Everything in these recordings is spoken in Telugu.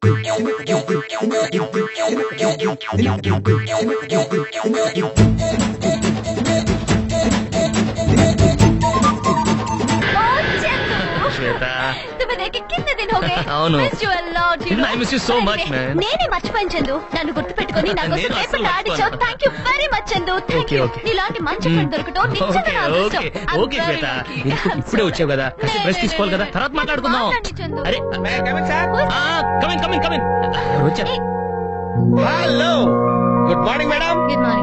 నేనే మర్చిపోయాను చందు. నన్ను గుర్తు పెట్టుకుని నా కోసం రేపటి ఆడించావు. Thank you very much Chandu. Thank you. నీలాంటి మంచి ఫ్రెండ్ దొరకటం నిజంగా నా అదృష్టం. ఇప్పుడే వచ్చావు కదా, రెస్ట్ తీసుకోవాలి కదా, తర్వాత మాట్లాడుకుందాం. అరే hello, good morning madam.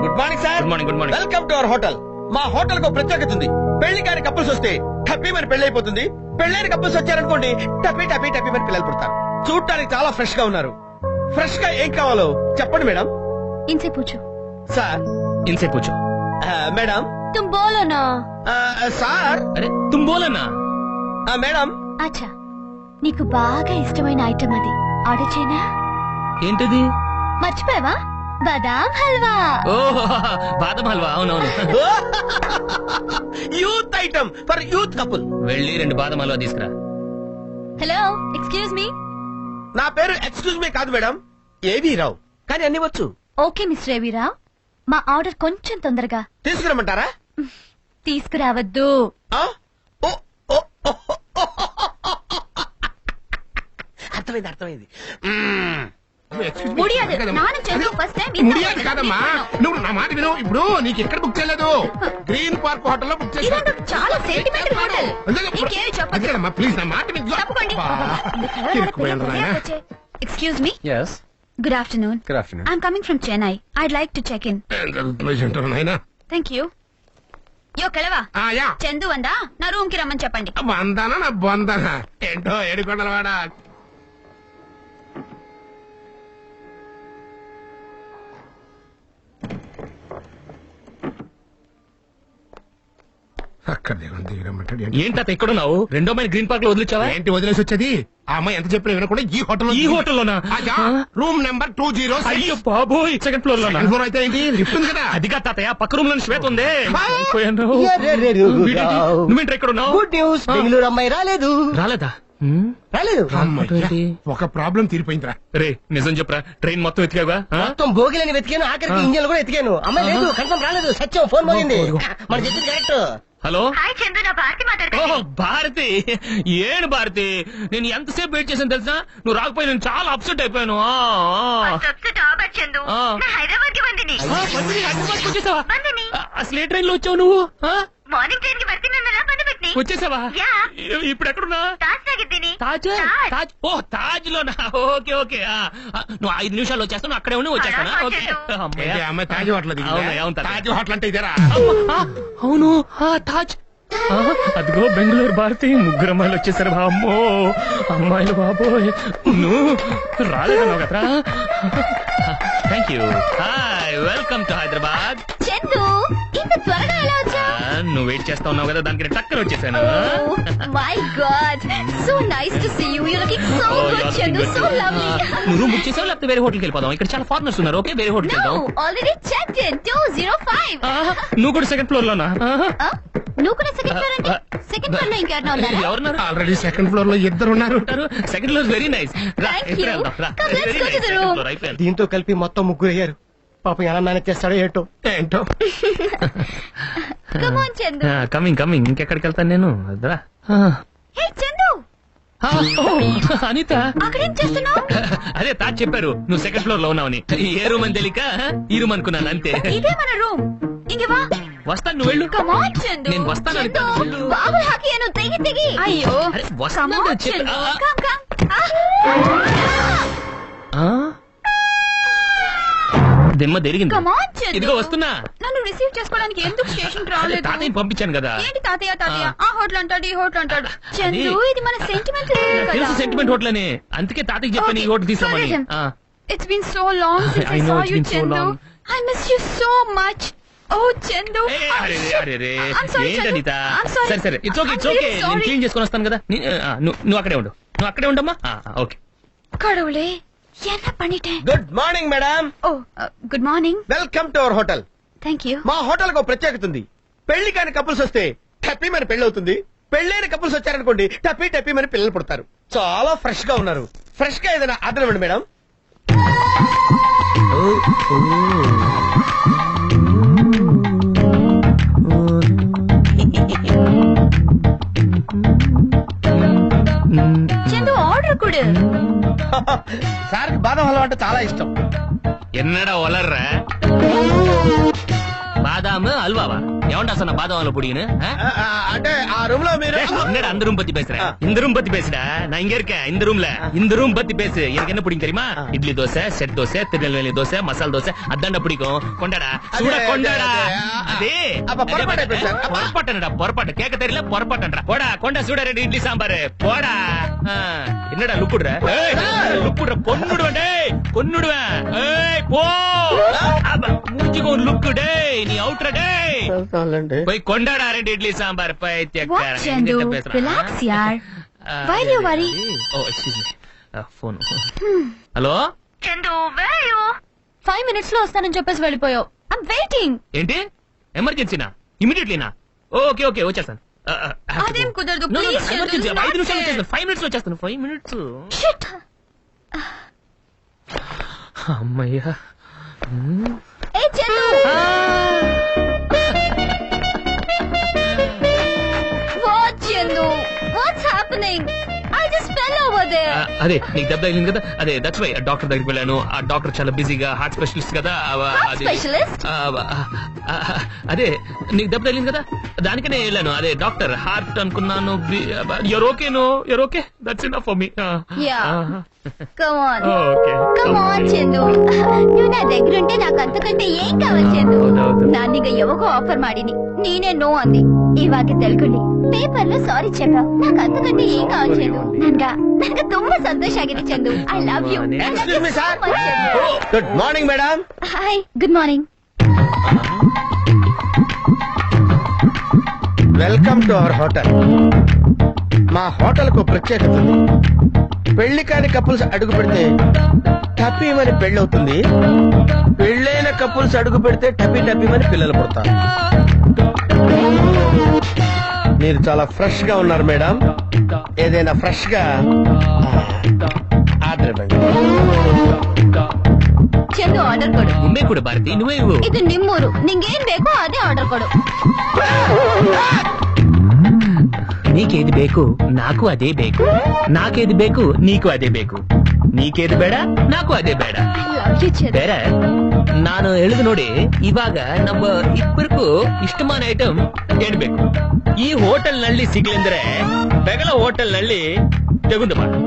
Good morning sir. Good morning. Good morning. Welcome to our hotel. మా హోటల్ కు ప్రత్యేకత ఉంది. పెళ్లి కాని కప్పుల్స్ వస్తే టప్పీ మరి పెళ్లి అయిపోతుంది. పెళ్లైన కప్పుల్స్ వచ్చారనుకోండి, టప్పీ టప్పీ టప్పీ మరి పిల్లలు పుడతారు. చూడటానికి చాలా ఫ్రెష్ గా ఉన్నారు. ఫ్రెష్ గా ఏం కావాలో చెప్పండి మేడం. ఇన్సే పూచు సార్. ఇన్సే పూచు మేడం. తుమ్ బోలో నా. సార్. అరే తుమ్ బోలో నా. మేడం. అచ్చా, నీకు బాగా ఇష్టమైన ఐటమ్ అది ఆర్డర్ చేయనా? ఏంటిది? మర్చిపోయావా? బాదాం హల్వా. ఓహో, బాదం హల్వా. అవునవును. Youth item for youth couple. వెళ్ళి 2 బాదం హల్వా తీసుకురా. Hello, excuse me. నా పేరు ఎక్స్క్యూజ్ మీ కాదు మేడం, ఏవి రావు, కానీ అన్ని వచ్చు. ఓకే మిస్టర్ ఏవీరావు, మా ఆర్డర్ కొంచెం తొందరగా తీసుకురమ్మంటారా? తీసుకురావద్దు. అర్థమైంది అర్థమైంది. ముడియాదు కాదమ్మా, నువ్వు నా మాట విను. ఇప్పుడు నీకు ఎక్కడ బుక్ చేయలేదు, గ్రీన్ పార్క్ హోటల్ లో బుక్ చేశాను. చాలా సెంటిమెంటల్ హోటల్. అదేనమ్మా, ప్లీజ్ నా మాట విను. Excuse me. yes good afternoon. good afternoon. I'm coming from Chennai. I'd like to check in. Thank you. యో కెలవా, చందు వందా నా రూమ్ కి రమ్మని చెప్పండి. వందానా నా బొందానా ఏంటో ఏడుకొండలవాడా. అక్కడ ఏంటి ఎక్కడున్నావు? 2వ మైల్ గ్రీన్ పార్క్ లో వదిలించావా? ఏంటి వదిలేసి వచ్చేది? ఆ అమ్మాయి ఎంత చెప్పినా వినకుండా ఈ హోటల్లోనా? Room number 20. అయ్యో బాబోయ్, 2nd ఫ్లోర్ లోనా? ఫ్లోర్ అయితే ఏంటి, లిఫ్ట్ ఉంది కదా. అది కాదు తాతయ్య, పక్క రూమ్ లో శ్వేత ఉంది. నువ్వేంటి ఎక్కడ ఉన్నావు? గుడ్ న్యూస్, బెంగళూరు అమ్మాయి రాలేదు. రాలేదా? ఒక ప్రాబ్లం తీరిపోయిందిరా. రే నిజం చెప్పరా, ట్రైన్ మొత్తం ఎతికావా? మొత్తం భోగిలని వెతికాను, ఆఖరికి ఇంజన్ కూడా ఎతికాను. అమ్మాయి లేదు, కన్ఫర్మ్ రాలేదు. సత్యం ఫోన్ మోగింది. మన చెప్పింది కరెక్ట్. హలో. హాయ్ చందు, నా భారతి మాట్లాడుతున్నా. ఓ భారతి, ఏను భారతి, నేను ఎంతసేపు వెయిట్ చేసాను తెలుసా? నువ్వు రాకపోయి నేను చాలా అప్సెట్ అయిపోయాను. హైదరాబాద్ కి వందిని. హైదరాబాద్ వచ్చేసావా? అసలు ఏ ట్రైన్ లో వచ్చావు నువ్వు? మార్నింగ్ ట్రైన్ కి వచ్చేసావా? ఇప్పుడు ఎక్కడున్నా? తాజ్. ఓ తాజ్ లోనా? Okay okay. నువ్వు 5 నిమిషాలు వచ్చేస్తాను, అక్కడే ఉండి వచ్చేస్తాను. అమ్మాయి తాజ్ హోటల్. తాజ్ హోటల్ అంటే ఇదేరా? అవును, తాజ్. అదిగో బెంగళూరు భారతి, 3 అమ్మాయిలు వచ్చేసారు. అమ్మో అమ్మాయిలు బాబోయ్, నువ్వు రాలేదన్నావు కదరా. Thank you. Hi, welcome to Hyderabad. Chandu, ఇంత త్వరగా ఎలా వచ్చా? నువ్వు వెయిట్ చేస్తా ఉన్నావు కదా, దానికి టక్కన వచ్చేసాను. My god, so nice to see you. You looking so good Chandu, so lovely. నువ్వు రూమ్ బుక్ చేసావా లేకపోతే వేరే హోటల్కి వెళ్ళిపోదాం? ఇక్కడ చాలా ఫారినర్స్ ఉన్నారు. ఓకే, వేరే హోటల్కి వెళ్దాం. Already checked in 205. నువ్వు కూడా 2nd ఫ్లోర్ లోనా? నువ్వు కూడా 2nd ఫ్లోర్ అంటే 2nd ఫ్లోర్ లో ఇంకెవరన్నా ఉన్నారా? ఎవరున్నారు? ఆల్రెడీ 2nd ఫ్లోర్ లో 2 ఉన్నారు. 2nd floor very nice. దీంతో కలిపి మొత్తం 3 అయ్యారు. పాపం ఎలా మేనేజ్ చేస్తాడో ఏంటో. Come on Chandu. కమింగ్. ఇంకెక్కడికి వెళ్తాను నేను? హే చందు. అనిత, అక్కడేం చేస్తున్నావు? అదే తాజ్ చెప్పారు నువ్వు 2nd ఫ్లోర్ లో ఉన్నావని. ఏ రూమ్ అని తెలియక ఈ రూమ్ అనుకున్నాను అంతే. ఇదే మన రూమ్. ఇంక వా. వస్తాను, నువ్వు వెళ్ళు. Come on Chandu. నేను వస్తాను. బాబు హాకీ అను తెగి. అయ్యో వస్తాను. దిమ్మ తిరిగింది. ఇదిగో వస్తున్నా. నన్ను రిసీవ్ చేసుకోవడానికి ఎందుకు స్టేషన్ రాలేదు? తాతయ్య పంపించాను కదా. ఏంటి తాతయ్య? ఆ హోటల్ అంటాడు, ఈ హోటల్ అంటాడు. చందు, ఇది మన సెంటిమెంట్ హోటల్ అని, అందుకే తాతయ్య చెప్పాను ఈ హోటల్ తీసుకోమని. It's been so long since I saw you Chandu. I miss you so much. Oh Chandu, ఏంటనిత? సరే ఇట్స్ ఓకే, నేను క్లీన్ చేసుకుని వస్తాను కదా. నువ్వు అక్కడే ఉండమ్మా. ఓకే. கடவுளே, என்ன பண்ணிட்டேன்? Good morning madam. Oh good morning. Welcome to our hotel. Thank you. మా హోటల్ కు ప్రత్యేకత ఉంది. పెళ్లి కాని కపుల్స్ వస్తే హ్యాపీ మన పెళ్లి అవుతుంది. పెళ్ళైన కపుల్స్ వచ్చారనుకోండి టపీ టపీ మరి పిల్లలు పుడతారు. చాలా ఫ్రెష్ గా ఉన్నారు. ఫ్రెష్ గా ఏదైనా ఆర్డర్ ఇవ్వండి మేడం. చందు ఆర్డర్ కొడు. సార్కి బాదం హల్వా అంటే చాలా ఇష్టం. ఎన్నడా వలర్రా பாதாம் அல்வாவா எவன்டா சொன்ன பாதாம் அல்வா புடின்னு అంటే ఆ రూమ్ లో మీరు என்னடா அந்த ரூம் பத்தி பேசுற இந்த ரூம் பத்தி பேசுடா நான் இங்க இருக்கேன் இந்த ரூம்ல இந்த ரூம் பத்தி பேசு எனக்கு என்ன பிடிக்கும் தெரியுமா இட்லி தோசை செட் தோசை திருநெல்வேலி தோசை மசால் தோசை அதான்டா பிடிக்கும் கொண்டாடா சூட கொண்டாடா அதே பொறப்பாட்டா பொறப்பாட்ட கேட்க தெரியல பொறப்பாட்டா போடா கொண்டா சூட ரெண்டு இட்லி சாம்பார் போடா என்னடா லுக்குடுற லுக்குடுற கொன்னுடுவேன் டேய் கொன்னுடுவேன் ஏய் போ மூஞ்சிக்கு ஒரு லுக்கு டேய் நீ அவுட்ற டேய் போய் கொண்டாடா ரெண்டு இட்லி சாம்பார் பைத்தியக்காரன் Chandu, relax yaar. Why do you worry? Oh, excuse me. Phone. Hello? Chandu, where are you? 5 minutes లో వస్తానని చెప్పేసి వెళ్ళిపోయావు. I'm waiting. ఏంటి ఎమర్జెన్సీనా ఇమిడియట్లీనా ఓకే ఓకే వచ్చేస్తాను అదేం కుదరదు ప్లీజ్ Chandu. ఎమర్జెన్సీ 5 నిమిషాలు వచ్చేస్తాను 5 మినిట్స్ వచ్చేస్తాను 5 మినిట్స్ Shit. అమ్మయ్యా Hey Chandu. What Chandu? What's happening? I just fell over there. అదే నీకు దెబ్బ తగిలింది కదా అదే దట్స్ వై డాక్టర్ దగ్గరికి వెళ్ళాను ఆ డాక్టర్ చాలా బిజీగా హార్ట్ స్పెషలిస్ట్ కదా Heart specialist? అదే నీకు దెబ్బ తగిలింది కదా దానికనే వెళ్ళాను అదే డాక్టర్ హార్ట్ అనుకున్నాను your okay that's enough for me Yeah. Come on. Okay Come on Chandu. నువ్వు నా దగ్గర ఉంటే నాకు అంతకంటే ಏನ್ ಕಾవాలి Chandu? ಹೌದು. ನಾನೀಗ ಯಾವಾಗೋ ಆಫರ್ ಮಾಡೀನಿ ನೀನೇ ನೋ ಅಂದಿ ಇವಾಗ ತಿಳ್ಕೊಳ್ಳಿ ಪೇಪರ್ లో ಸಾರಿ చెప్పావు నాకు అంతకంటే ఏం కావాలి చందు ನನಗೆ ತುಂಬಾ ಸಂತೋಷ ಆಗಿದೆ Chandu I love you Excuse me, sir. Good morning madam. Hi good morning welcome to our hotel. మా హోటల్ కు ప్రత్యేకత ఉంది. పెళ్లి కాని కపుల్స్ అడుగు పెడితే టపీ మని పెళ్లి అవుతుంది. పెళ్ళైన కపుల్స్ అడుగు పెడితే టపీ టపీ మని పిల్లలు పుడతారు. మీరు చాలా ఫ్రెష్ గా ఉన్నారు మేడం. ఏదైనా ఫ్రెష్ గా ఆర్డర్ ఇవ్వండి. ಚಂದು ಆರ್ಡರ್ ಕೊಡು ನಿಮ್ಮೇ ಕೂಡ ಭಾರತಿ ನೀವೇ ಇವು ಇದು ನಿಮ್ಮೂರು ನಿಂಗೇನ್ ಬೇಕೋ ಅದೇ ಆರ್ಡರ್ ಕೊಡು నీకేది ಬೇಕು నాకు అదే ಬೇಕು నాకేది ಬೇಕು నీకు ಅದೇ ಬೇಕು ನೀಕೇದು ಬೇಡ ನಾಕು ಅದೇ ಬೇಡ ಐ ಲವ್ ಯು ಚಂದು ಬೇರೆ ನಾನು ಹೇಳಿದ್ ನೋಡಿ ಇವಾಗ ನಮ್ಮ ಇಬ್ಬರಿಗೂ ಇಷ್ಟமான ಐಟಮ್ ಏನ್ ಬೇಕು ಈ ಹೋಟೆಲ್ ನಲ್ಲಿ ಸಿಗ್ಲಿಂದ್ರೆ ಬೆಗಲ ಹೋಟೆಲ್ ನಲ್ಲಿ ತೆಗೆದು ಮಾಡು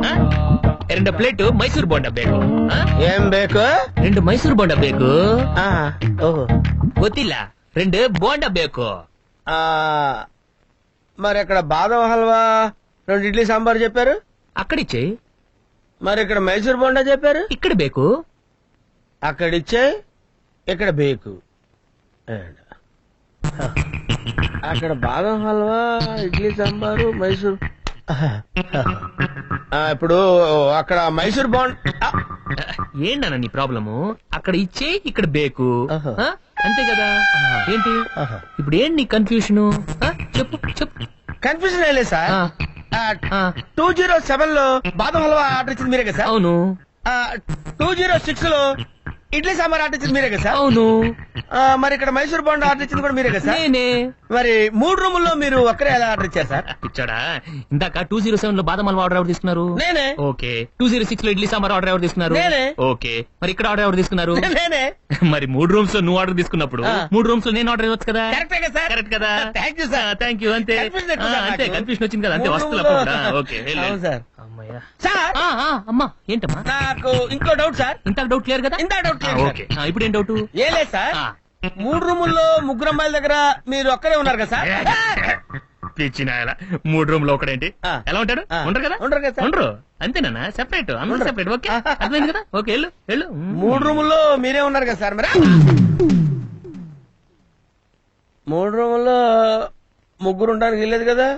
ಎರಡು ಪ್ಲೇಟ್ ಮೈಸೂರು ಬೋಂಡ ಬೇಕು ఏం బేకు? రెండు ಮೈಸೂರು ಬೋಂಡ ಬೇಕು ఓహో ಗೊತ್ತಿಲ್ಲ రెండు ಬೋಂಡ ಬೇಕು మరి అక్కడ బాదం హల్వా 2 ఇడ్లీ సాంబార్ చెప్పారు. అక్కడిచ్చే మరి ఇక్కడ మైసూర్ బోండా చెప్పారు. ఇక్కడ ಬೇಕು అక్కడిచ్చే ఇక్కడ బేకు. అక్కడ బాదం హల్వా ఇడ్లీ సాంబారు మైసూర్. ఇప్పుడు అక్కడ మైసూర్ బోండా. ఏంటన్నా నీ ప్రాబ్లము అక్కడ ఇచ్చే ఇక్కడ బేకు ఆహా. అంతే కదా ఏంటి ఇప్పుడు ఏంటి నీ కన్ఫ్యూషన్ చెప్పు చెప్పు కన్ఫ్యూజన్ ఏం లేదు సార్. 207 లో బాదం హల్వా ఆర్డర్ ఇచ్చింది మీరే కదా సార్. అవును 206 లో ఇడ్లీ సాంబార్ ఆర్డర్ ఇచ్చింది మీరే కదా సార్. అవును మరి ఇక్కడ మైసూర్ బోండా ఆర్డర్ ఇచ్చింది కూడా మీరే కదా సార్. నేనే మరి 3 రూముల్లో మీరు ఒక్కరే ఎలా ఆర్డర్ ఇచ్చారు సార్? ఇచ్చాడా ఇందాక 207 లో బాదం హల్వా ఆర్డర్ ఎవరు తీసుకున్నారు నేనే. ఓకే 206 లో ఇడ్లీ సాంబార్ ఆర్డర్ ఎవరు తీసుకున్నారు నేనే. ఓకే మరి ఇక్కడ ఆర్డర్ ఎవరు తీసుకున్నారు నేనే. మరి 3 రూమ్స్ లో నువ్వు ఆర్డర్ తీసుకున్నప్పుడు 3 రూమ్స్ లో నేను ఆర్డర్ ఇవ్వచ్చు కదా కరెక్టే కదా సార్? కరెక్ట్ కదా Thank you, sir. Thank you అంతే Confusion ఎక్కువ సార్ అంతే నాకు. కన్ఫ్యూషన్ వచ్చింది కదా అంతే 3 వస్తువులు రూముల్లో. ఓకే వెళ్ళు, అవును వెళ్ళు. సార్. అమ్మయ్యా సార్ అమ్మా ఏంటమ్మా నాకు ఇంకో డౌట్ సార్. ఇంత డౌట్ క్లియర్ కదా ఇంత డౌట్ క్లియర్ ఓకే ఇప్పుడు ఏం డౌట్ ఏం లేదు సార్. 3 రూముల్లో 3 అమ్మాయిల దగ్గర మీరు ఒక్కరే ఉన్నారు కదా సార్. పిచ్చినాయల 3 రూమ్ లో ఒకడేంటి ఆ. ఎలా ఉంటాడు ఆ. ఉండరు కదా ఉండరు కదా సార్. ఉండరు అంతేనా సెపరేట్ అందరూ ఉండరు. సెపరేట్ ఓకే అర్థమైంది కదా ఓకే వెళ్ళు వెళ్ళు 3 రూముల్లో మీరే ఉన్నారు కదా సార్. మరి 3 రూముల్లో 3 ఉండడానికి వెళ్ళలేదు కదా.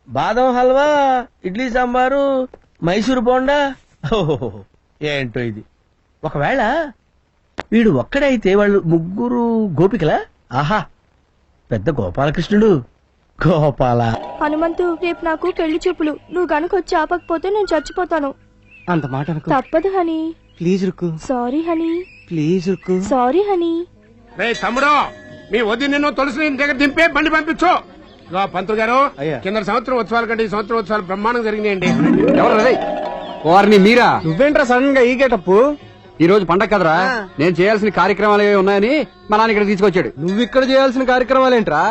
బాదం హల్వా ఇడ్లీ సాంబారు మైసూర్ బోండా. ఓహో ఏంటో ఇది. ఒకవేళ వీడు ఒక్కడైతే వాళ్ళు 3 గోపికలా. ఆహా పెద్ద గోపాలకృష్ణుడు. గోపాల హనుమంతు రేపు నాకు పెళ్లి చూపులు. నువ్వు గనుక వచ్చి ఆపకపోతే నేను చచ్చిపోతాను. అంత మాట అనుకో. తప్పదు honey. Please Rukku. Sorry honey. Please Rukku. Sorry honey. రే తమ్ముడు, మీ వద్దు నిన్ను తులసి దగ్గర దింపే బండి పంపించు. ఇదిగో పంతులు గారు, అయ్యా. కింద సంవత్సరం ఉత్సవాల కంటే ఈ సంవత్సరం ఉత్సవాలు బ్రహ్మాండంగా జరిగినాయండి. ఎవరు రే? వారిని మీరా? నువ్వేంట్రా సడన్ గా ఈ గెటప్పు? ఈ రోజు పండగ కదరా, నేను చేయాల్సిన కార్యక్రమాలు ఏవి ఉన్నాయని మా నాన్న ఇక్కడ తీసుకొచ్చాడు. నువ్వు ఇక్కడ చేయాల్సిన కార్యక్రమాలేంట్రా?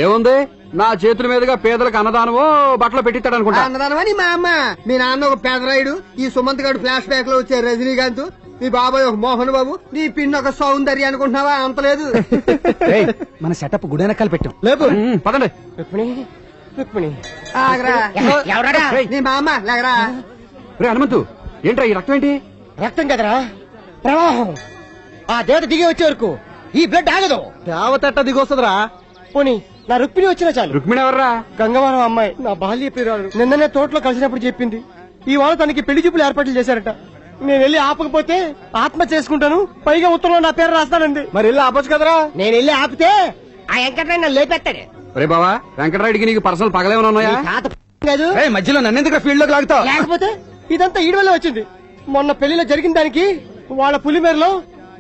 ఏముంది, నా చేతుల మీదుగా పేదలకు అన్నదానమో బట్టలు పెట్టిస్తాడు అనుకుంటా. అన్నదానమని మా అమ్మ, మీ నాన్న ఒక పేదరాయుడు, ఈ సుమంత్ గారు ఫ్లాష్ బ్యాక్ లో వచ్చే రజనీకాంత్, మీ బాబాయ్ ఒక మోహన్ బాబు, నీ పిన్ ఒక సౌందర్య అనుకుంటున్నావా? అంతలేదు. మన సెటప్ గుడెనకాలు పెట్టాం. లేపు. పదండి. ఆగరా. ఏయ్. నీ మా అమ్మ లేగరా. రే హనుమంతు, ఏంట్రా ఈ రక్తం ఏంటి? రక్తం కదరా, ప్రవాహం. ఆ దేవత దిగి వచ్చే వరకు ఈ బ్లడ్ ఆగదు. దేవతట్ట దిగొస్తుందిరా. పోనీ నా రుక్మిణి వచ్చినా చాలు. రుక్మిణి ఎవర్రా? గంగవరం అమ్మాయి, నా బాల్య ప్రియురాలు. నిన్ననే తోటలో కలిసినప్పుడు చెప్పింది ఈ వారం తనకి పెళ్లి చూపులు ఏర్పాట్లు చేశారట. నేను వెళ్ళి ఆపకపోతే ఆత్మ చేసుకుంటాను, పైగా ఉత్తరంలో నా పేరు రాస్తానండి. మరి వెళ్ళి ఆపొచ్చు కదరా. నేను వెళ్ళి ఆపితే ఆ వెంకటరాయన నన్ను లేపెత్తాడు. రే బావా, వెంకటరాయుడికి నీకు పర్సనల్ పగలేమన్నా ఉన్నాయా? తాత కాదు, మధ్యలో నన్నెందుకు ఫీల్డ్ లోకి లాగుతావు? లేకపోతే ఇదంతా ఈడ వల్ల వచ్చింది. మొన్న పెళ్లిలో జరిగిన దానికి వాళ్ళ పులిమేరలో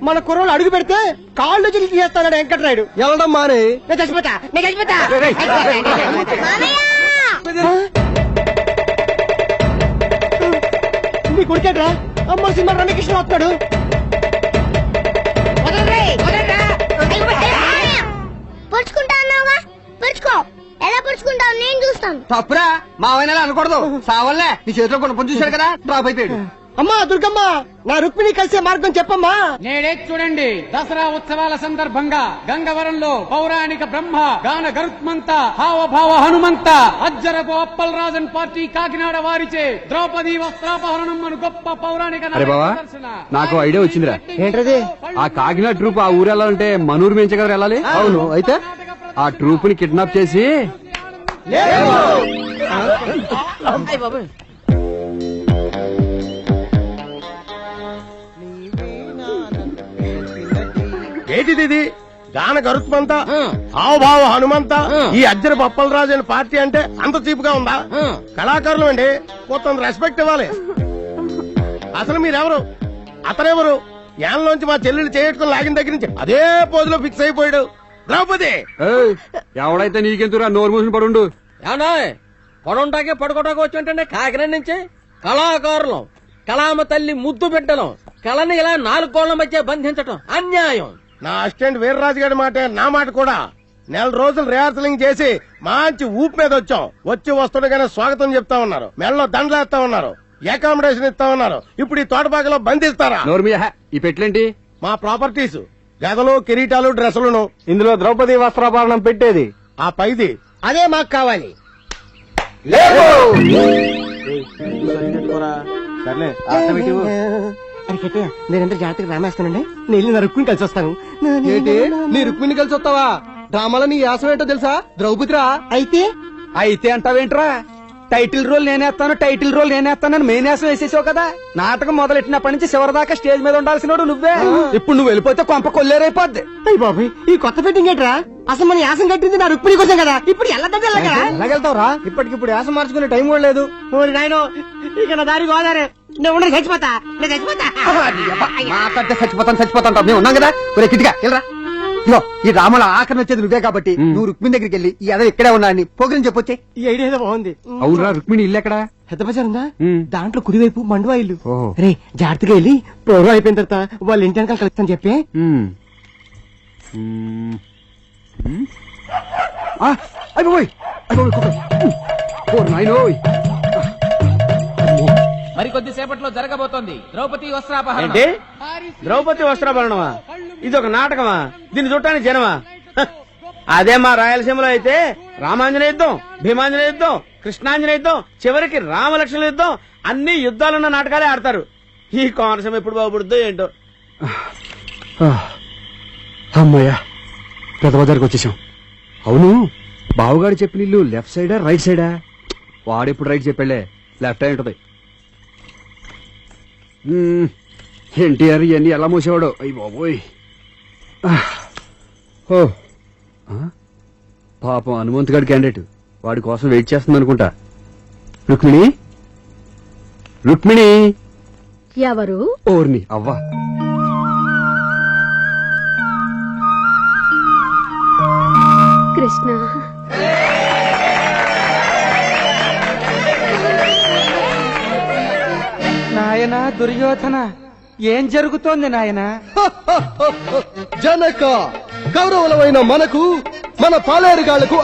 మన కుర్రోళ్ళు అడుగు పెడితే కాళ్ళు చెల్లి తీసేస్తాడు వెంకటరాయుడు. వెళ్ళడం మానే. నేను చచ్చిపోతా, నేను చచ్చిపోతా. నీ కొడుకేట్రా అమ్మ సినిమా రమ్యకృష్ణ వస్తాడు. పరుచుకుంటా అన్నావుగా, పరుచుకో. ఎలా పరుచుకుంటావు నేను చూస్తాను. తప్పురా, మా ఆయన అనకూడదు. సావల్లే నీ చేతిలో కొన్ని పని చూశాడు కదా, డ్రాప్ అయిపోయాడు. అమ్మా దుర్గమ్మ, నా రుక్మిణి కలిసే మార్గం చెప్పమ్మా. నేడే చూడండి, దసరా ఉత్సవాల సందర్భంగా గంగవరంలో పౌరాణిక బ్రహ్మ గాన గరుత్మంత హావభావ హనుమంత అజ్జరపు అప్పలరాజన్ పార్టీ కాకినాడ వారిచే ద్రౌపది వస్త్రాపహరణం అను గొప్ప పౌరాణిక అరే బావా, నాకు ఐడియా వచ్చిందిరా. ఏంటది? ఆ కాకినాడ ట్రూప్ ఆ ఊరు వెళ్ళాలంటే మనూరు మించ కదా వెళ్ళాలి. అవును, అయితే ఆ ట్రూప్ ని కిడ్నాప్ చేసి ఏంటిది ఇది? గాన గరుత్మంత, హావభావ హనుమంత, ఈ అజ్జర పప్పలరాజు అని పార్టీ అంటే అంత చీప్ గా ఉందా? కళాకారులు అండి, కొంత రెస్పెక్ట్ ఇవ్వాలి. అసలు మీరెవరు? అతనెవరు? యాన్లోంచి మా చెల్లెలు చేయట్టుకుని లాగిన దగ్గర నుంచి అదే పోజులో ఫిక్స్ అయిపోయాడు. ద్రౌపది ఏయ్, ఎవడైతే నీకెందుకురా నోరు మూసుకుని పడుండు. పడుంటాకే పడుకోటాకే వచ్చి కాకినాడ నుంచి కళాకారులం, కళామ తల్లి ముద్దు బిడ్డలం, కళని ఇలా 4 కోళ్ల మధ్య బంధించటం అన్యాయం. నా అసిస్టెంట్ వీర్రాజు గారి మాట నా మాట కూడా. 4 రోజులు రిహార్సలింగ్ చేసి మంచి ఊపు మీద వచ్చాం. వచ్చి వస్తుండగానే స్వాగతం చెప్తా ఉన్నారు, మెడలో దండలేస్తా ఉన్నారు, అకామిడేషన్ ఇస్తా ఉన్నారు. ఇప్పుడు ఈ తోటపాకలో బంధిస్తారా? నోరు మీయా, ఈ పెట్లేంటి? మా ప్రాపర్టీస్, గదలు, కిరీటాలు, డ్రెస్సులను. ఇందులో ద్రౌపది వస్త్రాభరణం పెట్టేది. ఆ పైది అదే మాకు కావాలి. సర్లే, నేనంతా జాగ్రత్తగా రామేస్తానండి. నేను నా రుక్మిణి కలిసి వస్తాను. ఏంటి నీ రుక్మిణి కలిసి వస్తావా? డ్రామాలో నీ యాసం ఏంటో తెలుసా? ద్రౌపదిరా. అయితే అయితే అంటావేంట్రా? టైటిల్ రోల్ నేనేస్తాను, టైటిల్ రోల్ నేనేస్తానని మేనేసం వేసేసావు కదా. నాటకం మొదలెట్టినప్పటి నుంచి చివరిదాకా స్టేజ్ మీద ఉండాల్సినోడు నువ్వే. ఇప్పుడు నువ్వు వెళ్ళిపోతే కొంప కొల్లేరైపోద్ది. అయ్య బాబు, ఈ కొత్త ఫిట్టింగ్ ఏంట్రా? అసలు మన యాసం కట్టింది నా రుక్మిణి కోసం కదా. ఇప్పుడు ఎలాగెళ్తావురా? ఇప్పటికిప్పుడు యాసం మార్చుకునే టైం కూడా లేదు. నాయనో, ఇక నా దారి గోదారే. నేను ఉండదు, చచ్చిపోతా, నేను చచ్చిపోతా. మాట్లాడితే చచ్చిపోతాను మేము ఉన్నాం కదా. ఒరే కిటిగా వెళ్ళరా. ఇగో ఈ రాముల ఆఖరణ వచ్చేది నువ్వే కాబట్టి నువ్వు రుక్మిణి దగ్గరికి వెళ్ళి ఈ అదే ఇక్కడే ఉన్నాడని పోగిని చెప్పొచ్చే. ఈ ఐడియా ఏదో బాగుంది. అవునరా, రుక్మిణి ఇల్లు ఎక్కడా? పెద్ద బజార్ ఉందా? ఉమ్. దాంట్లో కుడివైపు మండువా ఇల్లు. ఓహో. రే జాగ్రత్తగా వెళ్ళి ప్రోగ్రాం అయిపోయిన తర్వాత వాళ్ళ ఇంటి వెనకాల కలుస్తాను చెప్పి. ఉమ్. ఉమ్. ఉమ్. ఆ, అయిపోయి నాయనోయ్. మరికొద్ది సేపట్లో జరగబోతోంది ద్రౌపది వస్త్రాపహరణం. ఏంటి? ద్రౌపది వస్త్రాభరణమా? ఇది ఒక నాటకమా? దీన్ని చూడటానికి జనమా? హ! అదే మా రాయలసీమలో అయితే రామాంజనేయ యుద్ధం, భీమాంజనేయ యుద్ధం, కృష్ణాంజనేయ యుద్ధం, చివరికి రామలక్ష్మణ యుద్ధం, అన్ని యుద్ధాలున్న నాటకాలే ఆడతారు. ఈ కోనసీమ ఎప్పుడు బాగుపడుద్దో ఏంటో. అమ్మయ్యా, పెద్ద బజార్కి వచ్చేసాం. అవును, బావగాడు చెప్పిన ఇల్లు లెఫ్ట్ సైడా రైట్ సైడా? వాడెప్పుడు రైట్ చెప్పాళ్లే, లెఫ్ట్ అయి ఉంటది. ఎన్టీఆర్ ఇవన్నీ ఎలా మూసేవాడు. అయ్యి బాబోయ్. ఓ, పాపం హనుమంత్ గారి క్యాండిడేట్ వాడి కోసం వెయిట్ చేస్తుంది అనుకుంటా. రుక్మిణి, రుక్మిణి. ఎవరు? ఓర్ని అవ్వా. కృష్ణ, నాయనా దుర్యోధన, ఏం జరుగుతోంది నాయనా? జనక, కౌరవులమైన మనకు, మన పాలేరుగాళ్లకు,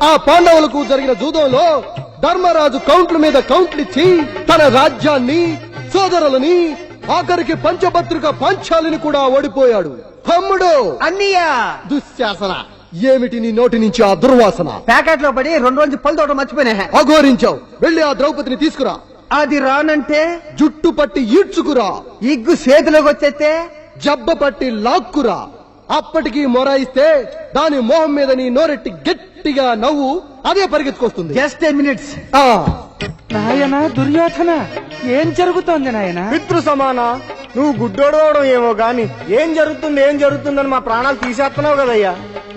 ఆ పాండవులకు జరిగిన జూదంలో ధర్మరాజు కౌంట్ల మీద కౌంట్లిచ్చి తన రాజ్యాన్ని, సోదరులని, ఆఖరికి పంచభద్రుక పాంచాలిని కూడా ఓడిపోయాడు. తమ్ముడు అన్నయ్య, దుశ్శాసన, ఏమిటి నీ నోటి నుంచి ఆ దుర్వాసన? ప్యాకెట్ లో పడి 2 రోజులు పళ్ళు తోట మర్చిపోయినా. అఘోరించావు. వెళ్ళి ఆ ద్రౌపదిని తీసుకురా. అది రానంటే జుట్టు పట్టి ఈడ్చుకురా. ఇగ్గు చేతిలోకి వచ్చేస్తే జబ్బ పట్టి లాక్కురా. అప్పటికి మొరాయిస్తే దాని మొహం మీద నీ నోరెట్టి గట్టిగా నవ్వు, అదే పరిగెత్తుకొస్తుంది. Just 10 minutes. ఆ, నాయనా దుర్యోధన, ఏం జరుగుతోంది నాయనా? పితృ సమాన, నువ్వు గుడ్డోడవడం ఏమో గాని ఏం జరుగుతుందని మా ప్రాణాలు తీసేస్తున్నావు కదయ్యా.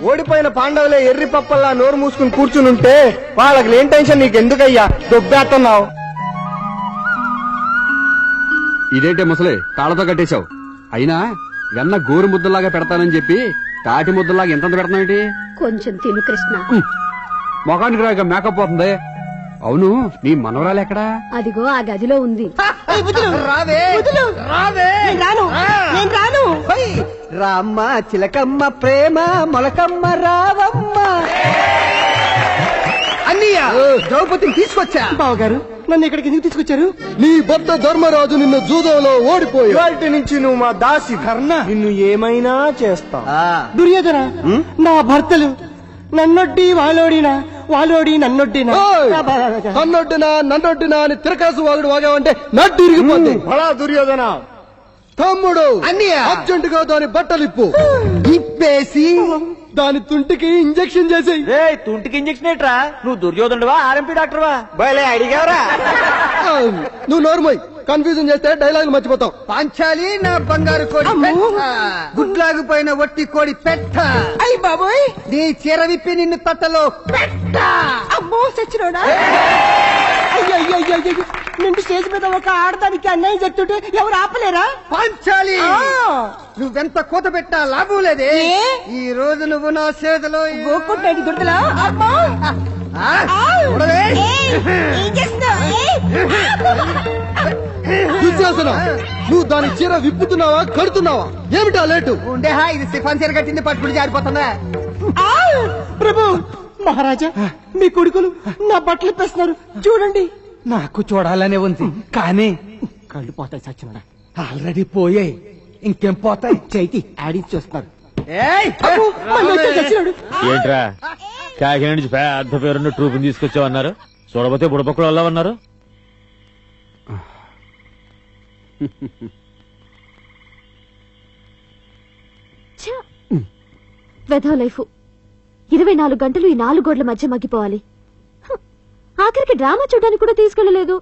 ఓడిపోయిన పాండవులే ఎర్రి పప్పల్లా నోరు మూసుకుని కూర్చునుంటే వాళ్ళకి లేని టెన్షన్ నీకెందుకయ్యా? దొబ్బేస్తున్నావు. ఇదేంటే ముసలే తాళతో కట్టేశావు. అయినా వెన్న గోరు ముద్దలాగా పెడతానని చెప్పి తాటి ముద్దలాగా ఎంతంత పెడతామేంటి? కొంచెం తిను కృష్ణ. మొఖానికి రాక మేకప్ పోతుంది. అవును, నీ మనవరాలు ఎక్కడా? అదిగో ఆ గదిలో ఉంది. రావే, రావే. రామ్మ చిలకమ్మ ప్రేమ మొలకమ్మ రావమ్మ. అన్నయ్య, ద్రౌపదిని తీసుకొచ్చా. బావగారు, నన్ను ఇక్కడికి ఎందుకు తీసుకొచ్చారు? నీ భర్త ధర్మరాజు నిన్ను జూదంలో ఓడిపోయి వాటి నుంచి నువ్వు మా దాసి కర్ణ, నిన్ను ఏమైనా చేస్తా. దుర్యోధన, నా భర్తలు నన్నొడ్డి వాళ్ళోడి నన్నొడ్డినా నన్నొడ్డినా అని తిరకాసు వాగుడు వాగావంటే నడ్డు ఇరిగిపోద్ది. బడా దుర్యోధన, తమ్ముడు అన్నయ్య, అర్జెంట్ గా దాని బట్టలిప్పు. ఇప్పేసి దాని తుంటికి ఇంజెక్షన్ చేసి. తుంటికి ఇంజక్షన్ ఏట్రా? నువ్వు దుర్యోధనుడువా ఆర్ఎంపీ డాక్టర్వా? బయలే అడిగావరా? నువ్వు నోరుమోయ్, కన్ఫ్యూజన్ చేస్తే డైలాగులు మర్చిపోతావు. పాంచాలి నా బంగారు కోడి పెట్ట, గుడ్లాగిపోయిన వట్టి కోడి పెట్ట. అయ్యి బాబోయ్, నీ చీర విప్పి నిన్ను తట్టలో పెట్ట. అమ్మో చచ్చినోడా! అయ్యో, నిండు స్టేజ్ మీద ఒక ఆడదానికి అన్యాయం చెప్తుంటే ఎవరు ఆపలేరా? పాంచాలి, నువ్వెంత కోత పెట్టా లాభం లేదే. ఈ రోజు నువ్వు నా చేతిలో గోకుంటాడు దుర్దలా. అమ్మా, దుశ్శాసన, నువ్వు దాని చీర విప్పుతున్నావా కడుతున్నావా? ఏమిటా లేటు? ఉండేహా, ఇది సిఫాన్ చీర కట్టింది పట్టుకుని జారిపోతుందా? ప్రభు మహారాజా, మీ కొడుకులు నా బట్టలు ఇప్పేస్తున్నారు చూడండి. నాకు చూడాలనే ఉంది కానీ కళ్ళు పోతాయి చచ్చినోడా. ఆల్రెడీ పోయాయి, ఇంకేం పోతాయి? చేతి ఆడిచి చూస్తున్నారు. ఏంట్రా కాకినాడ నుంచి పెద్ద పేరున్న ట్రూప్ తీసుకొచ్చావన్నారు, చూడబోతే బుడపక్కలు వల్ల ఉన్నారు. వెధవ లైఫ్. 24 గంటలు ఈ 4 గోడల మధ్య మగ్గిపోవాలి. ఆఖరికి డ్రామా చూడడానికి కూడా తీసుకెళ్లలేదు.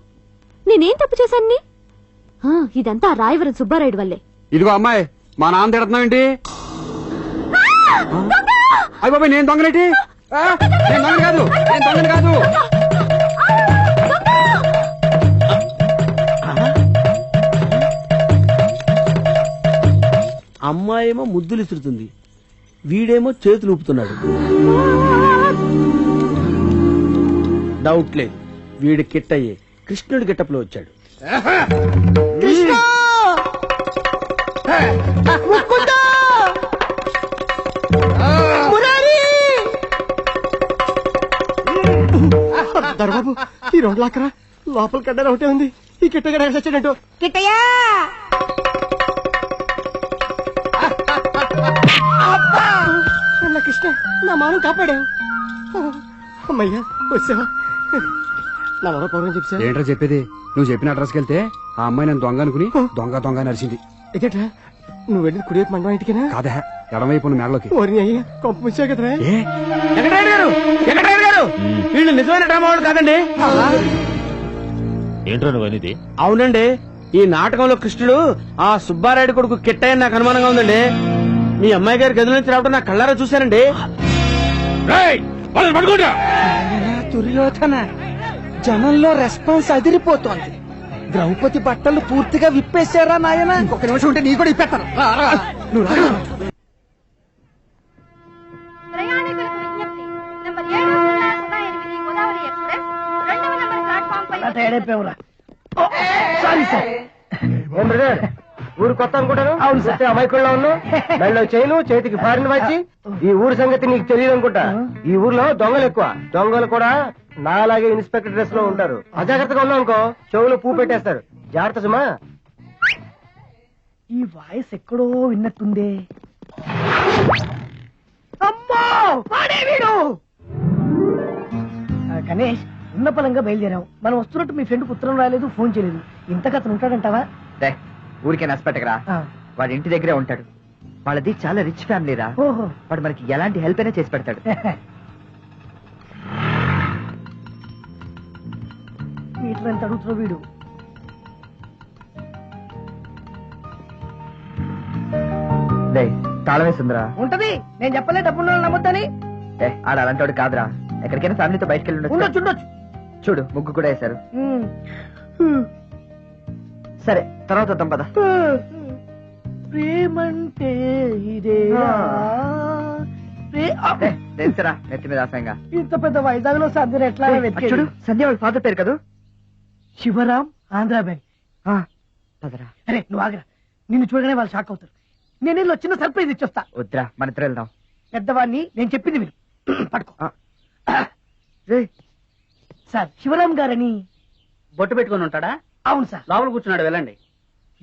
నేనేం తప్పు చేశాను? ఇదంతా ఆ రాయవరం సుబ్బారాయుడు వల్లే. ఇదిగో అమ్మాయి, మా నాన్న తిడుతున్నావు ఏంటి? అయ్య బాబాయ్, నేను దొంగనేటి? నేను దొంగని కాదు, నేను దొంగని కాదు. అమ్మాయేమో ముద్దులు ఇస్తుతుంది, వీడేమో చేతులు ఊపుతున్నాడు. డౌట్ లేదు, వీడి కిట్టయ్యే కృష్ణుడి గిట్టపులో వచ్చాడు. దర్బాబు, ఈ 2 లాకరా లోపల కడ్డారు ఒకటే ఉంది. ఈ కిట్టగడ వచ్చాడంటూ. కిట్టయ్యా, కృష్ణ, నా మానం కాపాడావు. అమ్మయ్యా, వచ్చావా? నా మరో పౌరం చెప్పా. ఏంట్రా చెప్పేది? నువ్వు చెప్పిన అడ్రస్కి వెళ్తే ఆ అమ్మాయి నన్ను దొంగ అనుకుని దొంగ నరిచింది. ఎదేట్రా, నువ్వు వెళ్ళి కుడివైపు మండలం ఇంటికేనా? కాదా, ఎడమవైపు ఉన్న మేడలోకి. ఓరి అయ్యా, కొంప ముచ్చా కదరా. వీళ్ళు నిజమైన డ్రామా వాడు కాదండి. ఏంట్రా నువ్వు అనేది? అవునండి, ఈ నాటకంలో కృష్ణుడు ఆ సుబ్బారాయుడు కొడుకు కిట్టయ్య నాకు అనుమానంగా ఉందండి. మీ అమ్మాయి గారి గదిలో నుంచి రావడం నా కళ్ళారా చూశానండి. పడుకుంటా దుర్యోధన జనంలో రెస్పాన్స్ అదిరిపోతోంది. ద్రౌపది బట్టలు పూర్తిగా విప్పేశారా నాయన? ఇంకొక నిమిషం ఉంటే నీ కూడా ఇప్పేస్తాను. నువ్వు రా. ప్రయాణికులకు విజ్ఞప్తి. నంబర్ 708 గోదావరి ఎక్స్ప్రెస్ 2వ నంబర్ ప్లాట్ఫామ్ పై సారీ సార్. ఏం బ్రదర్, ఊరు కొత్త అనుకుంటాను. అవును సార్, అమాయకుల్లో ఉన్నావు. మెళ్ళలో చైను, చేతికి ఫారిన్ వచ్చి ఈ ఊరు సంగతి నీకు తెలియదు అనుకుంటా. ఈ ఊర్లో దొంగలు ఎక్కువ. దొంగలు కూడా నాలాగే ఇన్స్పెక్టర్ డ్రెస్ లో ఉంటారు. అజాగ్రత్తగా ఉన్నావు అనుకో చెవులో పూ పెట్టేస్తారు. జాగ్రత్త సుమా. ఈ వాయిస్ ఎక్కడో విన్నట్టుందే. అమ్మో వాడే వీడు. గణేష్, ఉన్న పలంగా బయలుదేరాం. మనం వస్తున్నట్టు మీ ఫ్రెండ్ ఉత్తరం రాలేదు, ఫోన్ చేయలేదు. ఇంతకు అతను ఉంటాడంటావా? ఊరికే నష్టపెట్టకరా, వాడి ఇంటి దగ్గరే ఉంటాడు. వాళ్ళది చాలా రిచ్ ఫ్యామిలీ రా. ఓహో, వాడు మనకి ఎలాంటి హెల్ప్ అయినా చేసి పెడతాడు. మీటర్ ఎంత అడుగుతున్నావు వీడు? తాళం వేస్తుందిరా. ఉంటది, నేను చెప్పలే డబ్బున్న నమ్మొద్దని. ఆడ అలాంటి వాడు కాదురా. ఎక్కడికైనా ఫ్యామిలీతో బయటకు వెళ్ళి ఉండొచ్చు ఉండొచ్చు. చూడు, ముగ్గు కూడా వేశారు. సరే, తర్వాత వద్దాం పద. ప్రేమంటే ఇదే. తెలుసురా, నెత్తి మీద ఆశంగా. ఇంత పెద్ద వైజాగ్ లో సంధ్య ఎట్లా చూడు, సంధ్య వాళ్ళ ఫాదర్ పేరు కదా, శివరాం ఆంధ్రా బ్యాంక్. పదరా. అరే నువ్వు ఆగరా, నిన్ను చూడగానే వాళ్ళు షాక్ అవుతారు. నేను వీళ్ళు చిన్న సర్ప్రైజ్ ఇచ్చొస్తా. వద్దురా, మన ఇద్దరు వెళ్దాం. పెద్దవాడిని, నేను చెప్పింది మీరు పట్టుకో. సార్, శివరాం గారని బొట్టు పెట్టుకుని ఉంటాడా? అవును సార్. లోపల కూర్చున్నాడు, వెళ్ళండి.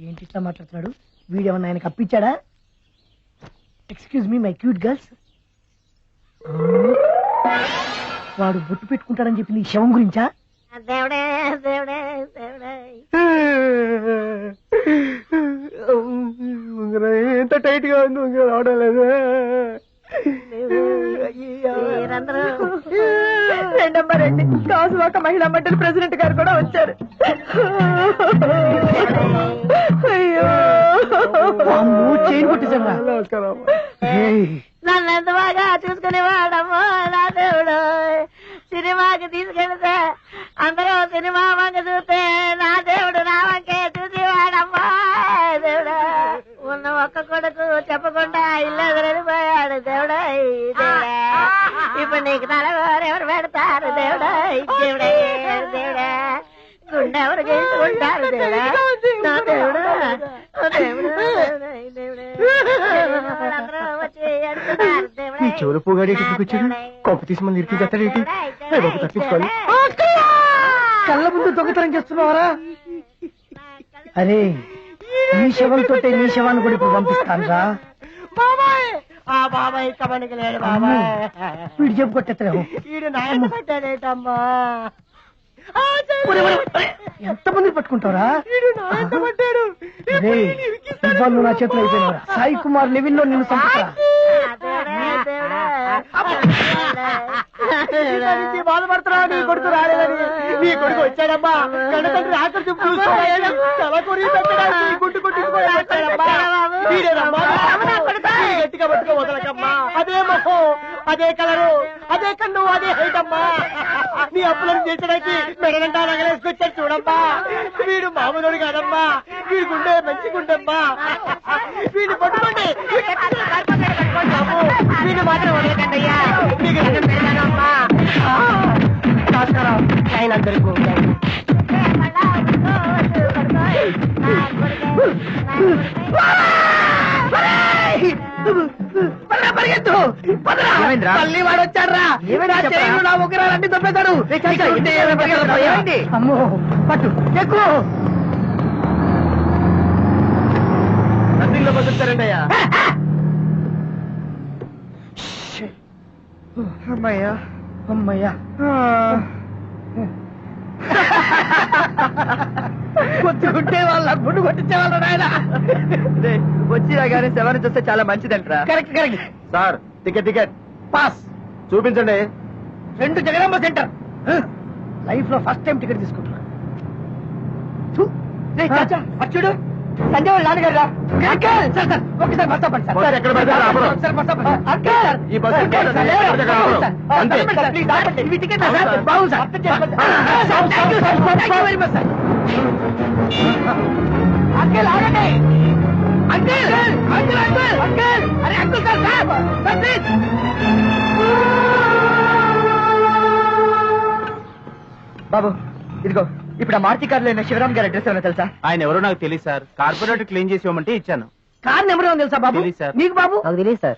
ఏంటి ఇట్లా మాట్లాడుతున్నాడు? వీడేమన్నా ఆయనకు అప్పించాడా? Excuse me my cute girls. వాడు బొట్టు పెట్టుకుంటాడని చెప్పి నీ శవం గురించా? దేవుడే దేవుడే దేవుడే. ఎంత టైట్ గా ఉంది, రావడలేదు. నంబర్ 2 గాజువాక మహిళా మండలి ప్రెసిడెంట్ గారు కూడా వచ్చారు. చైన్ కొట్టేసారా? నన్ను ఎంత బాగా చూసుకునేవాడమ్మో నా దేవుడు. సినిమాకి తీసుకెళ్తే అందరూ సినిమా వంక చూస్తే నా దేవుడు నా వంకే చూసేవాడమ్మా. దేవుడా, ఉన్న ఒక్క కొడుకు చెప్పకుండా ఇల్లు ఎదురెళ్ళిపోయాడు. దేవుడా దేవుడా, ఇప్పుడు నీకు తలవారు ఎవరు పెడతారు? దేవుడా దేవుడే దేవుడా, గుండె ఎవరు చేసుకుంటారు? దేవుడా నా దేవుడు దేవుడు అందరూ వచ్చి అడుగుతున్నారు. దేవుడా, చెవులు పోగాడు వచ్చాడు. కొంప తీసి మళ్ళీ ఇరికి చేస్తాడేంటి? తప్పించుకోవాలి. కళ్ళ ముందు దొంగతనం చేస్తున్నావరా? అరే, నీ శవంతో నీ శవాన్ని కూడా ఇప్పుడు పంపిస్తాను రా. బాబాయ్ కమనికి లేడు బాబాయ్. వీడు చెప్పు కొట్టేస్తారేమో. వీడు నాయన పట్టాడేటమ్మా. ఎంతమంది పట్టుకుంటారా? వాళ్ళు నా చేతిలో అయిపోయినవరా. సాయి కుమార్ లెవెల్ లో నిన్ను చంపుతా. బాధపడుతున్నావు, నీ కొడుకు రాలేదని. నీ కొడుకు వచ్చాడమ్మా. కన్నతండ్రి ఆకలి చూపు చూసుకోవాలి. తల కొరి పెట్టడానికి గుడ్డు కొట్టుకుపోయి వచ్చాడమ్మా. గట్టిగా పట్టుకో వదలకమ్మా. అదే మొహం, అదే కలరు, అదే కన్ను, అదే హైట్ అమ్మా. నీ అప్పులను చేసడానికి మెడలంటా నగలేసుకొచ్చాడు చూడమ్మా. వీడు మామూలు కాదమ్మా. వీడి గుండె మంచి గుండమ్మా. వీడిని పట్టుకోండి, వీడు మాత్రం వదలకండి అయ్యా. మీకు దండం పెడతానమ్మా. ఆయన అందరికీ పరిగెత్తు. మళ్ళీ వాడు వచ్చాడ్రా. నా ఉగ్రాలన్నీ తప్పేతాడు. అమ్మో, పట్టు ఎక్కువ. రన్నింగ్ లో బతుకుతారండి అయ్యా. అమ్మయ్యా అమ్మయ్యా. కొట్టుకుంటే వాళ్ళ గుండు కొట్టించే వాళ్ళ నాయన. వచ్చినా గానీ శవాన్ని చూస్తే చాలా మంచిదంటరా. Correct correct. Sir, ticket pass చూపించండి. 2 జగదాంబ సెంటర్. లైఫ్ లో ఫస్ట్ టైం టికెట్ తీసుకుంటున్నా. చూడు, సంజయ్ వాళ్ళ నాన్నగారు రా. అంకుల్, సార్, సార్, ఒకసారి బస్ స్టాప్ అండి, సార్. బస్ ఎక్కడ పెడతారు? ఆపరు. ఒకసారి బస్ స్టాప్ అండి. అంకుల్, ఈ బస్ ఎక్కడ అంకుల్, సార్, ఎక్కడ లేరు. ఎక్కడ ఆపరు. సార్, అంతే. దండం పెడతారు, ప్లీజ్, ఆపండి. ఇవి టికెట్ నా, సార్. బాగుంది, సార్. అర్థం చేసుకోండి. Sir, thank you, sir. Thank you very much, sir. Uncle, ఆగండి. Uncle, uncle, uncle, uncle. అరే uncle, sir, sir, sir, please. బాబు, ఇదిగో ఇప్పుడు ఆ మారుతి కార్లో ఉన్న శివరామ్ గారి అడ్రస్ ఏమన్నా తెలుసా? ఆయన ఎవరో నాకు తెలియదు సార్. కార్పొరేటర్ క్లీన్ చేసి ఇవ్వమంటే ఇచ్చాను. కార్ నెంబర్ ఏమో తెలుసా బాబు? తెలీదు సార్. నీకు బాబు? నాకు తెలియదు సార్.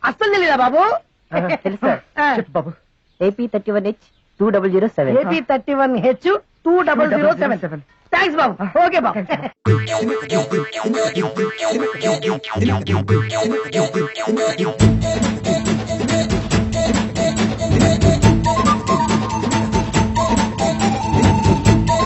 అస్సలు తెలీదా బాబు? తెలుసు సార్. చెప్పు బాబు. AP31H 2007. AP31H 2007. థ్యాంక్స్ బాబు. ఓకే బాబు.